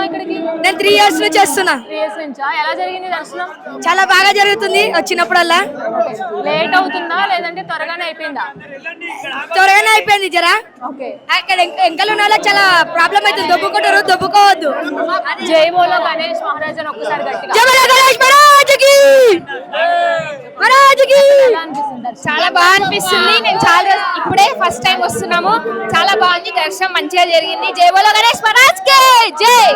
ఇక్కడికి? నేను 3 years నుంచి వస్తున్నా. 3 years నుంచా? ఎలా జరిగింది దర్శనం? చాలా బాగా జరుగుతుంది వచ్చినప్పుడల్లా. లేట్ అవుతుందా లేదంటే త్వరగానే అయిపోయిందా? త్వరగానే అయిపోయింది జరా. ఓకే. అక్కడ వెంకలు ఉన్న వాళ్ళకి చాలా ప్రాబ్లం అవుతుంది. దొబ్బుకుంటారు, దొబ్బుకోవద్దు. జై బోలో గణేష్ మహారాజ్ అని ఒక్కసారి గట్టిగా. జై బోలో గణేష్ మహారాజ్కి మహారాజ్కి. ఎలా అనిపిస్తుంది దర్శనం? చాలా బాగా అనిపిస్తుంది. నేను చాలా ఇప్పుడే ఫస్ట్ టైం వస్తున్నాము. చాలా బాగుంది, దర్శనం మంచిగా జరిగింది. జై బోలో గణేష్ మహారాజ్ కి జై.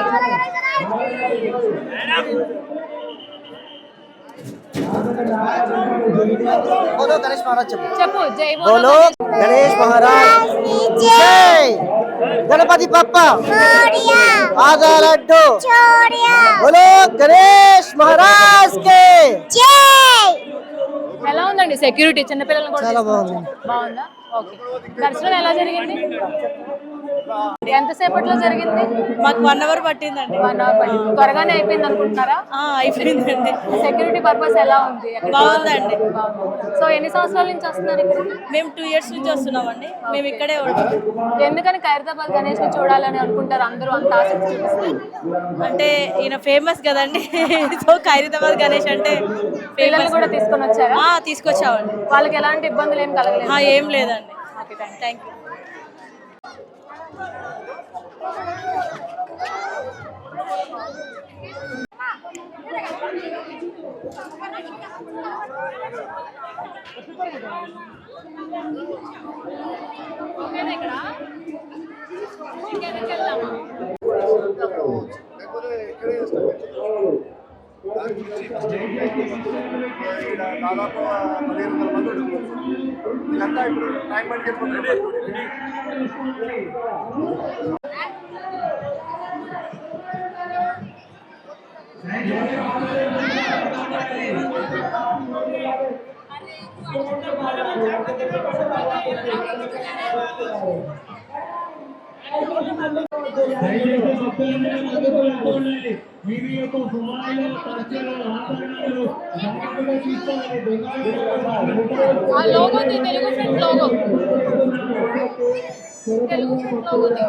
बोलो गणेश महाराज చెప్పు. జై बोलो गणेश महाराज जय गणपति बप्पा आगा लड्डू बोलो गणेश महाराज के जय. ఎలా ఉందండి సెక్యూరిటీ? చిన్నపిల్లలు కూడా చాలా బాగుంది. బాగుందా? ఓకే. దర్శనం ఎలా జరిగింది? ఎంతసేపట్లో జరిగింది? మాకు 1 hour పట్టిందండి. 1 hour పట్టింది. త్వరగానే అయిపోయింది అనుకుంటున్నారా? అయిపోయిందండి. సెక్యూరిటీ పర్పస్ ఎలా ఉంది? బాగుందండి. సో ఎన్ని సంవత్సరాల నుంచి వస్తున్నారు ఇక్కడ? మేము 2 years నుంచి వస్తున్నామండి. మేము ఇక్కడే ఉంటాం. ఎందుకని ఖైరతాబాద్ గణేష్ ని చూడాలని అనుకుంటారు అందరూ అంత ఆసక్తి చూపిస్తారు? అంటే ఈయన ఫేమస్ కదండి. సో ఖైరతాబాద్ గణేష్ అంటే పిల్లలు కూడా తీసుకొని వచ్చారా? తీసుకొచ్చామండి. వాళ్ళకి ఎలాంటి ఇబ్బందులు ఏం కలగలేదు? ఏం లేదండి. Okay, thank you. ఓకేనా ఇక్కడ? ఇంకెక్కడికి వెళ్దామా? దాదాపు 1500 మంది ఉంటుంది. వీళ్ళంతా ఇప్పుడు టైం పట్టుకెళ్ళిపోతుంది. ఆ లోగోది Telugu front logo. Telugu front లోగోది.